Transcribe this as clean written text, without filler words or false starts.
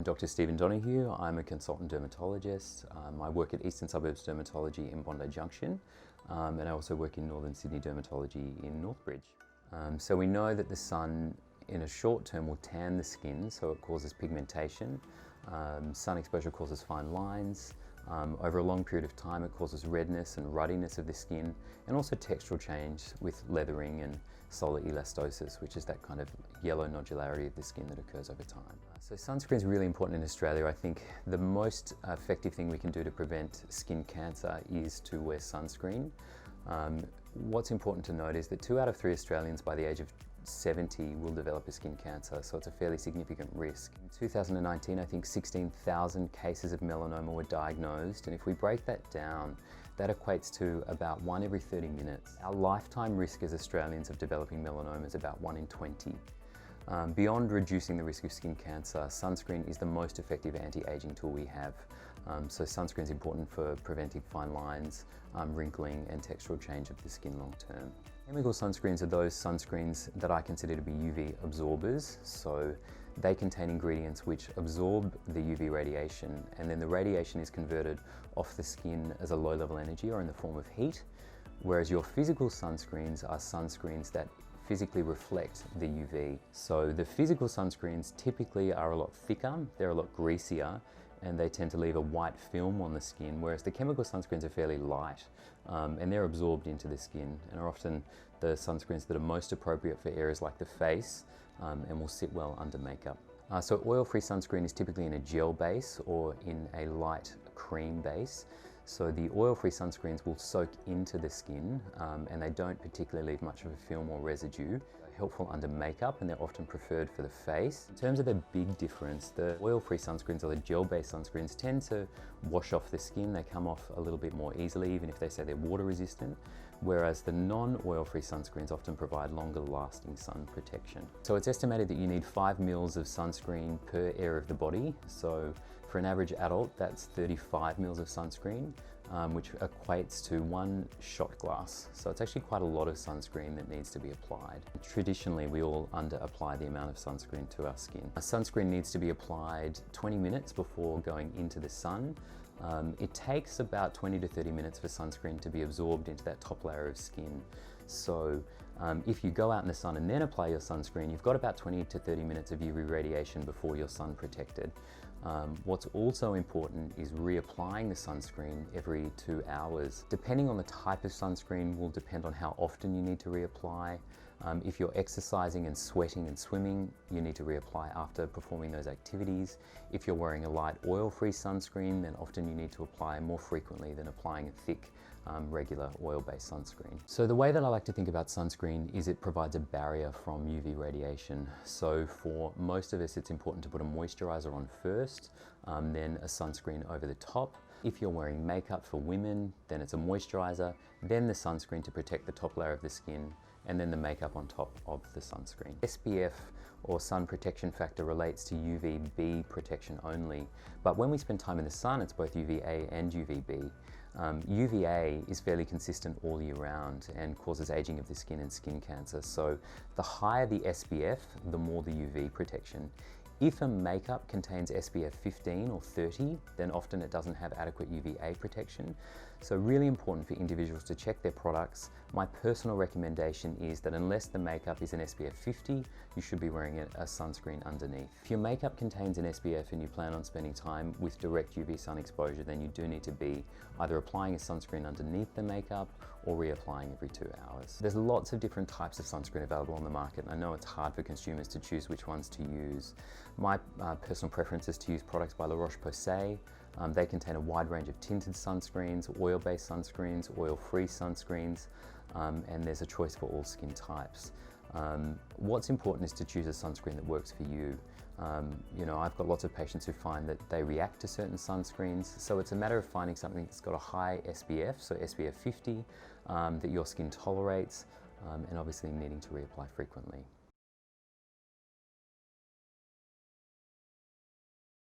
Dr. Stephen Donoghue. I'm a consultant dermatologist. I work at Eastern Suburbs Dermatology in Bondi Junction, and I also work in Northern Sydney Dermatology in Northbridge. So we know that the sun in a short term will tan the skin, so it causes pigmentation. Sun exposure causes fine lines. Over a long period of time it causes redness and ruddiness of the skin, and also textural change with leathering and solar elastosis, which is that kind of yellow nodularity of the skin that occurs over time. So sunscreen is really important in Australia. I think the most effective thing we can do to prevent skin cancer is to wear sunscreen. What's important to note is that 2 out of 3 Australians by the age of 70 will develop a skin cancer, so it's a fairly significant risk. In 2019, I think 16,000 cases of melanoma were diagnosed, and if we break that down, that equates to about 1 every 30 minutes. Our lifetime risk as Australians of developing melanoma is about 1 in 20. Beyond reducing the risk of skin cancer, sunscreen is the most effective anti-aging tool we have. So sunscreen is important for preventing fine lines, wrinkling and textural change of the skin long term. Chemical sunscreens are those sunscreens that I consider to be UV absorbers. So they contain ingredients which absorb the UV radiation, and then the radiation is converted off the skin as a low-level energy or in the form of heat, whereas your physical sunscreens are sunscreens that physically reflect the UV. So the physical sunscreens typically are a lot thicker, they're a lot greasier, and they tend to leave a white film on the skin, whereas the chemical sunscreens are fairly light, and they're absorbed into the skin, and are often the sunscreens that are most appropriate for areas like the face, and will sit well under makeup. So oil-free sunscreen is typically in a gel base or in a light cream base. So the oil-free sunscreens will soak into the skin, and they don't particularly leave much of a film or residue. They're helpful under makeup, and they're often preferred for the face. In terms of the big difference, the oil-free sunscreens or the gel-based sunscreens tend to wash off the skin. They come off a little bit more easily, even if they say they're water resistant, whereas the non-oil-free sunscreens often provide longer lasting sun protection. So it's estimated that you need 5 mils of sunscreen per area of the body. So for an average adult, that's 35 mils of sunscreen, which equates to 1 shot glass. So it's actually quite a lot of sunscreen that needs to be applied. Traditionally, we all under-apply the amount of sunscreen to our skin. A sunscreen needs to be applied 20 minutes before going into the sun. It takes about 20 to 30 minutes for sunscreen to be absorbed into that top layer of skin. So if you go out in the sun and then apply your sunscreen, you've got about 20 to 30 minutes of UV radiation before you're sun protected. What's also important is reapplying the sunscreen every 2 hours. Depending on the type of sunscreen will depend on how often you need to reapply. If you're exercising and sweating and swimming, you need to reapply after performing those activities. If you're wearing a light oil-free sunscreen, then often you need to apply more frequently than applying a thick, regular oil-based sunscreen. So the way that I like to think about sunscreen is it provides a barrier from UV radiation. So for most of us, it's important to put a moisturizer on first, then a sunscreen over the top. If you're wearing makeup for women, then it's a moisturizer, then the sunscreen to protect the top layer of the skin, and then the makeup on top of the sunscreen. SPF or sun protection factor relates to UVB protection only, but when we spend time in the sun, it's both UVA and UVB. UVA is fairly consistent all year round and causes aging of the skin and skin cancer. So the higher the SPF, the more the UV protection. If a makeup contains SPF 15 or 30, then often it doesn't have adequate UVA protection. So really important for individuals to check their products. My personal recommendation is that unless the makeup is an SPF 50, you should be wearing a sunscreen underneath. If your makeup contains an SPF and you plan on spending time with direct UV sun exposure, then you do need to be either applying a sunscreen underneath the makeup or reapplying every 2 hours. There's lots of different types of sunscreen available on the market, and I know it's hard for consumers to choose which ones to use. My personal preference is to use products by La Roche-Posay. They contain a wide range of tinted sunscreens, oil-based sunscreens, oil-free sunscreens, and there's a choice for all skin types. What's important is to choose a sunscreen that works for you. You know, I've got lots of patients who find that they react to certain sunscreens, so it's a matter of finding something that's got a high SPF, so SPF 50, that your skin tolerates, and obviously needing to reapply frequently.